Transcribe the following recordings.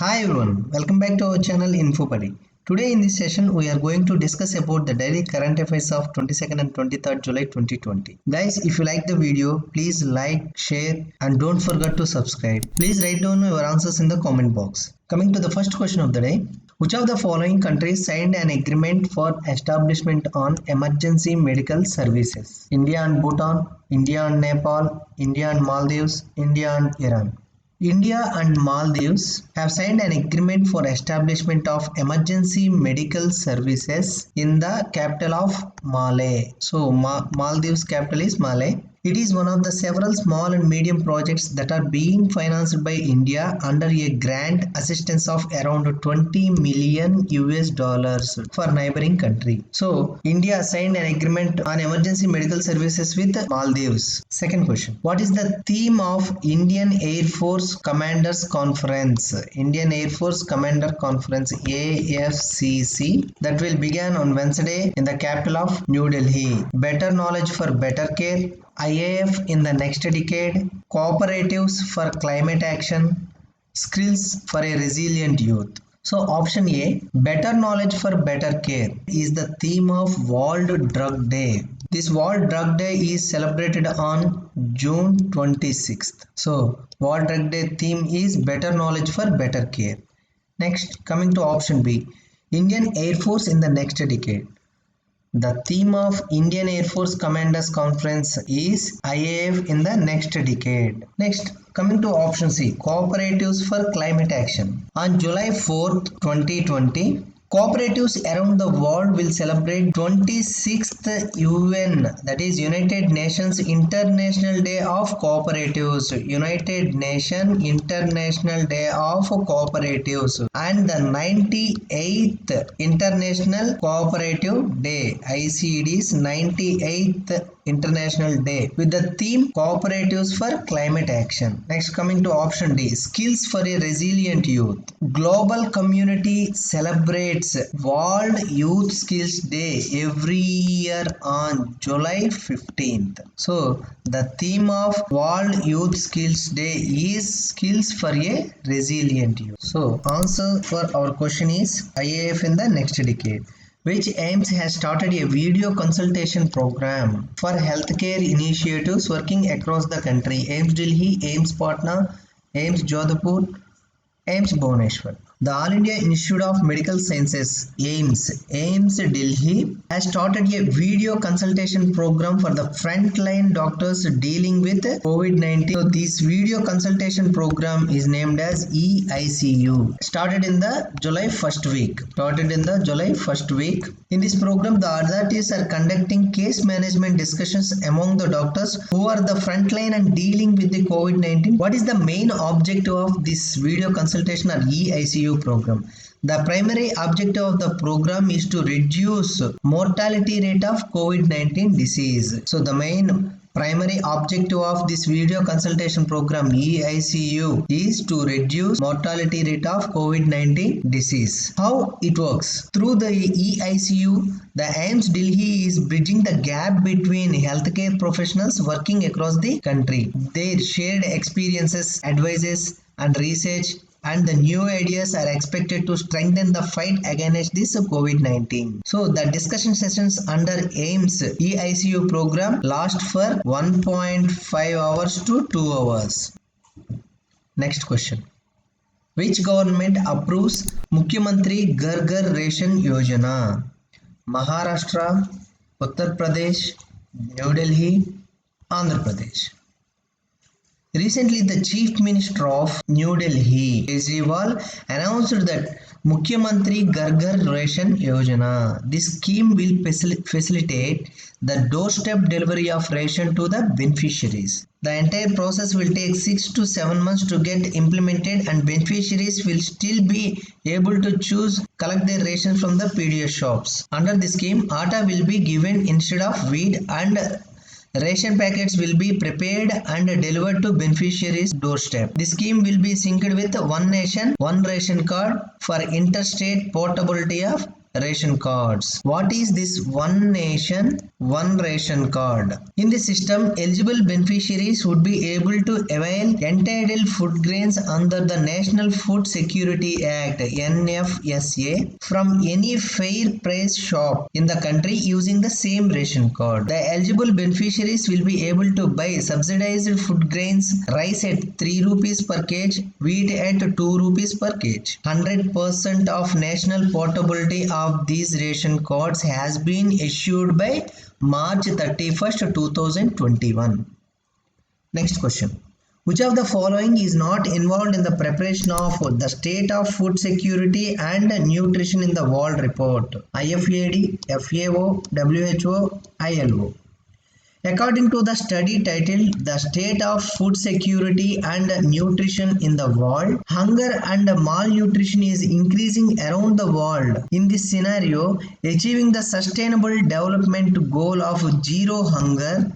Hi everyone, welcome back to our channel InfoPadi. Today in this session we are going to discuss about the daily current affairs of 22nd and 23rd July 2020. Guys, if you like the video, please like, share and don't forget to subscribe. Please write down your answers in the comment box. Coming to the first question of the day. Which of the following countries signed an agreement for establishment on emergency medical services? India and Bhutan, India and Nepal, India and Maldives, India and Iran. India and Maldives have signed an agreement for establishment of emergency medical services in the capital of Malé. So Maldives capital is Malé. It is one of the several small and medium projects that are being financed by India under a grant assistance of around 20 million US dollars for neighboring country. So India signed an agreement on emergency medical services with Maldives. Second question. What is the theme of Indian Air Force Commanders Conference? Indian Air Force Commander Conference AFCC that will begin on Wednesday in the capital of New Delhi. Better knowledge for better care. IAF in the next decade, cooperatives for climate action, skills for a resilient youth. So option A, better knowledge for better care is the theme of World Drug Day. This World Drug Day is celebrated on June 26th. So World Drug Day theme is better knowledge for better care. Next, coming to option B, Indian Air Force in the next decade. The theme of Indian Air Force Commanders Conference is IAF in the next decade. Next, coming to option C, cooperatives for climate action. On July 4th, 2020, cooperatives around the world will celebrate 26th UN, that is United Nations International Day of Cooperatives, United Nations International Day of Cooperatives, and the 98th International Cooperative Day, ICD's 98th International Day, with the theme Cooperatives for Climate Action. Next, coming to option D, skills for a resilient youth. Global community celebrates World Youth Skills Day every year on July 15th. So the theme of World Youth Skills Day is skills for a resilient youth. So answer for our question is IAF in the next decade, which AIIMS has started a video consultation program for healthcare initiatives working across the country. AIIMS Delhi, AIIMS Patna, AIIMS Jodhpur, AIIMS Bhubaneswar. The All India Institute of Medical Sciences AIIMS Delhi has started a video consultation program for the frontline doctors dealing with COVID-19. So this video consultation program is named as EICU. Started in the July 1st week. In this program, the authorities are conducting case management discussions among the doctors who are the frontline and dealing with the COVID-19. What is the main objective of this video consultation or EICU program? The primary objective of the program is to reduce mortality rate of COVID-19 disease. So the main primary objective of this video consultation program EICU is to reduce mortality rate of COVID-19 disease. How it works? Through the EICU, the AIIMS Delhi is bridging the gap between healthcare professionals working across the country. Their shared experiences, advices and research and the new ideas are expected to strengthen the fight against this COVID-19. So the discussion sessions under AIIMS EICU program last for 1.5 hours to 2 hours. Next question. Which government approves Mukhyamantri Ghar Ghar Ration Yojana? Maharashtra, Uttar Pradesh, New Delhi, Andhra Pradesh. Recently, the Chief Minister of New Delhi, Kejriwal, announced that Mukhyamantri Ghar Ghar Ration Yojana. This scheme will facilitate the doorstep delivery of ration to the beneficiaries. The entire process will take 6 to 7 months to get implemented, and beneficiaries will still be able to collect their ration from the PDS shops. Under the scheme, atta will be given instead of wheat, and ration packets will be prepared and delivered to beneficiaries' doorstep. The scheme will be synced with One Nation, One Ration Card for interstate portability of ration cards. What is this one nation, one ration card? In the system, eligible beneficiaries would be able to avail entitled food grains under the National Food Security Act (NFSA) from any fair price shop in the country using the same ration card. The eligible beneficiaries will be able to buy subsidized food grains, rice at 3 rupees per kg, wheat at 2 rupees per kg. 100% of national portability of these ration cards has been issued by March 31st, 2021. Next question. Which of the following is not involved in the preparation of the State of Food Security and Nutrition in the World Report? IFAD, FAO, WHO, ILO. According to the study titled The State of Food Security and Nutrition in the World, hunger and malnutrition is increasing around the world. In this scenario, achieving the Sustainable Development Goal of zero hunger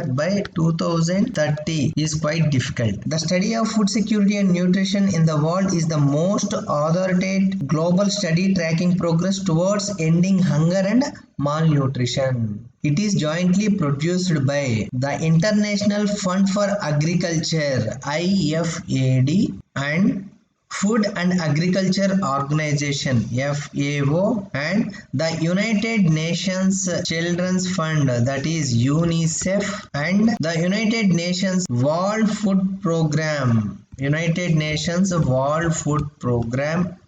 by 2030 is quite difficult. The study of food security and nutrition in the world is the most authoritative global study tracking progress towards ending hunger and malnutrition. It is jointly produced by the International Fund for Agriculture (IFAD) and Food and Agriculture Organization (FAO) and the United Nations Children's Fund, that is UNICEF, and the United Nations World Food Programme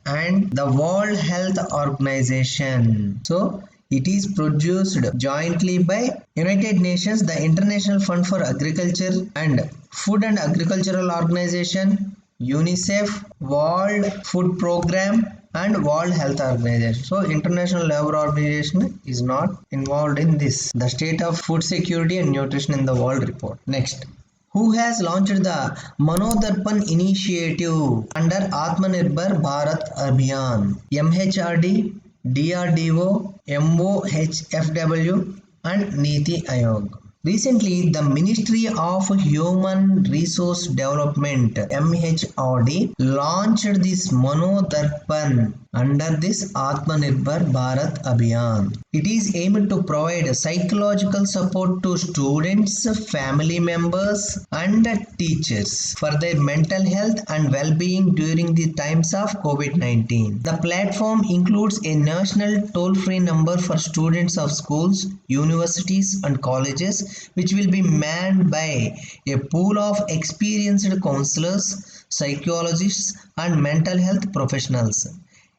and the World Health Organization. So it is produced jointly by United Nations, the International Fund for Agriculture and Food and Agricultural Organization, UNICEF, World Food Programme and World Health Organization. So International Labour Organization is not involved in this. The State of Food Security and Nutrition in the World Report. Next. Who has launched the Manodarpan initiative under Atmanirbhar Bharat Abhiyan? MHRD, DRDO, MOHFW and Niti Aayog. Recently, the Ministry of Human Resource Development (MHRD) launched this Manodarpan under this Atmanirbhar Bharat Abhiyan. It is aimed to provide psychological support to students, family members and teachers for their mental health and well-being during the times of COVID-19. The platform includes a national toll-free number for students of schools, universities and colleges, which will be manned by a pool of experienced counselors, psychologists and mental health professionals.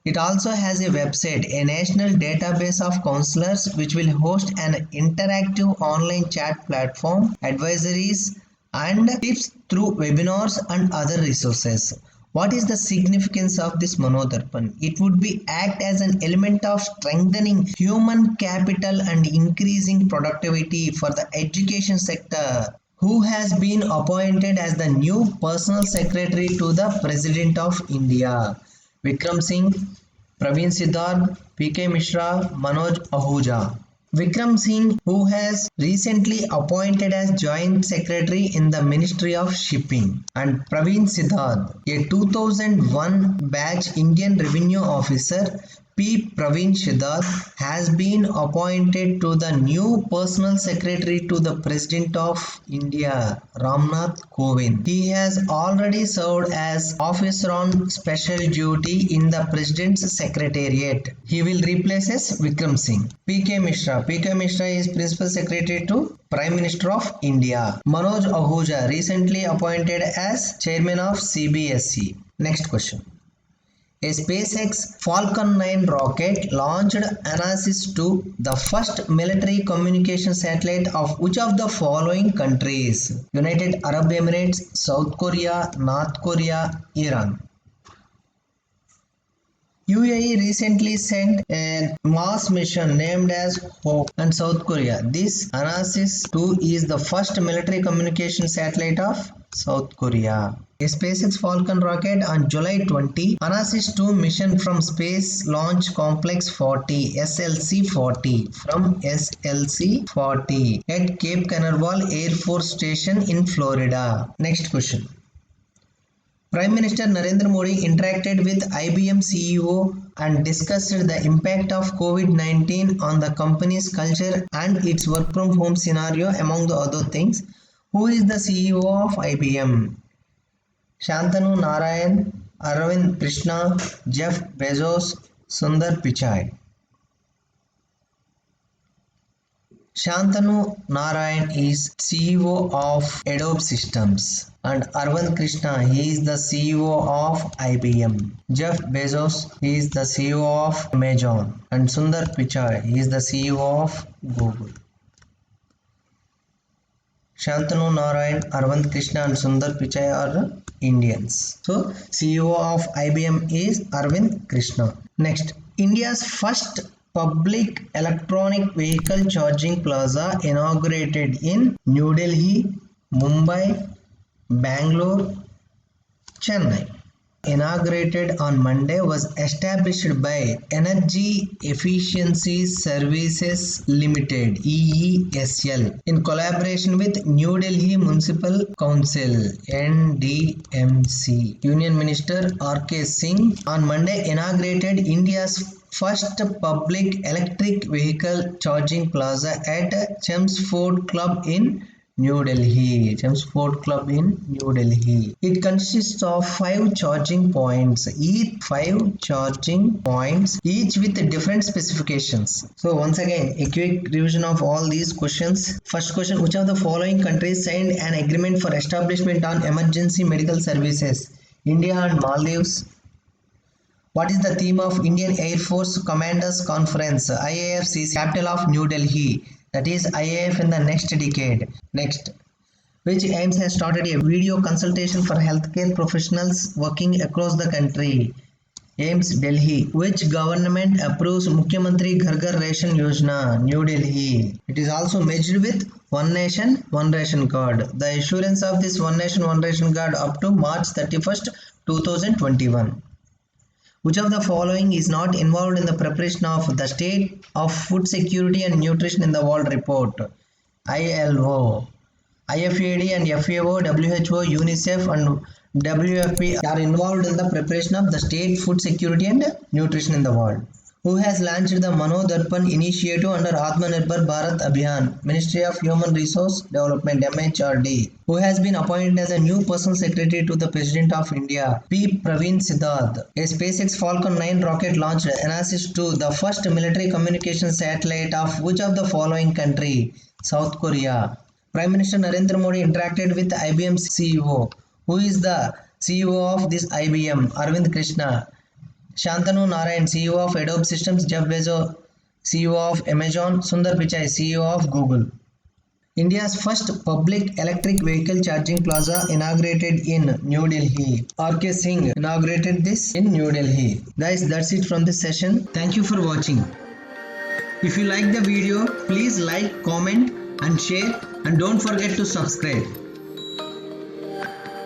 It also has a website, a national database of counselors, which will host an interactive online chat platform, advisories and tips through webinars and other resources. What is the significance of this Manodarpan? It would be act as an element of strengthening human capital and increasing productivity for the education sector. Who has been appointed as the new personal secretary to the President of India? Vikram Singh, Praveen Siddharth, PK Mishra, Manoj Ahuja. Vikram Singh, who has recently appointed as Joint Secretary in the Ministry of Shipping, and Praveen Siddharth, a 2001 batch Indian Revenue Officer, P. Praveen Siddharth, has been appointed to the new Personal Secretary to the President of India, Ramnath Kovind. He has already served as Officer on Special Duty in the President's Secretariat. He will replace Vikram Singh. PK Mishra. PK Mishra is Principal Secretary to Prime Minister of India. Manoj Ahuja, recently appointed as Chairman of CBSE. Next question. A SpaceX Falcon 9 rocket launched Anasis 2, the first military communication satellite of which of the following countries? United Arab Emirates, South Korea, North Korea, Iran. UAE recently sent a Mars mission named as HOPE and South Korea. This Anasis 2 is the first military communication satellite of South Korea. A SpaceX Falcon rocket on July 20, Anasis 2 mission from Space Launch Complex 40 (SLC-40) from SLC-40 at Cape Canaveral Air Force Station in Florida. Next question. Prime Minister Narendra Modi interacted with IBM CEO and discussed the impact of COVID-19 on the company's culture and its work from home scenario among the other things. Who is the CEO of IBM? Shantanu Narayan, Arvind Krishna, Jeff Bezos, Sundar Pichai. Shantanu Narayan is CEO of Adobe Systems and Arvind Krishna, he is the CEO of IBM. Jeff Bezos, he is the CEO of Amazon, and Sundar Pichai, he is the CEO of Google. Shantanu Narayan, Arvind Krishna and Sundar Pichai are Indians. So CEO of IBM is Arvind Krishna. Next, India's first public electronic vehicle charging plaza inaugurated in New Delhi, Mumbai, Bangalore, Chennai. Inaugurated on Monday, was established by Energy Efficiency Services Limited (EESL) in collaboration with New Delhi Municipal Council (NDMC). Union Minister R.K. Singh on Monday inaugurated India's first public electric vehicle charging plaza at Chelmsford Club in New Delhi. Chelmsford Club in New Delhi. It consists of 5 charging points, each with different specifications. So once again, a quick revision of all these questions. First question, which of the following countries signed an agreement for establishment on emergency medical services? India and Maldives. What is the theme of Indian Air Force Commanders Conference? IAFC's capital of New Delhi. That is IAF in the next decade. Next, which AIIMS has started a video consultation for healthcare professionals working across the country? AIIMS Delhi. Which government approves Mukhyamantri Ghar Ghar Ration Yojana? New Delhi. It is also merged with One Nation, One Ration Card. The issuance of this One Nation, One Ration Card up to March 31st, 2021. Which of the following is not involved in the preparation of the State of Food Security and Nutrition in the World Report? ILO. IFAD and FAO, WHO, UNICEF and WFP are involved in the preparation of the State Food Security and Nutrition in the world. Who has launched the Mano Darpan initiative under Atmanirbhar Bharat Abhiyan, Ministry of Human Resource Development, MHRD? Who has been appointed as a new personal secretary to the President of India? P. Praveen Siddharth. A SpaceX Falcon 9 rocket launched Anasis 2, the first military communication satellite of which of the following country? South Korea. Prime Minister Narendra Modi interacted with IBM CEO. Who is the CEO of this IBM? Arvind Krishna. Shantanu Narayan, CEO of Adobe Systems. Jeff Bezos, CEO of Amazon. Sundar Pichai, CEO of Google. India's first public electric vehicle charging plaza inaugurated in New Delhi. R.K. Singh inaugurated this in New Delhi. Guys, that's it from this session. Thank you for watching. If you like the video, please like, comment and share, and don't forget to subscribe.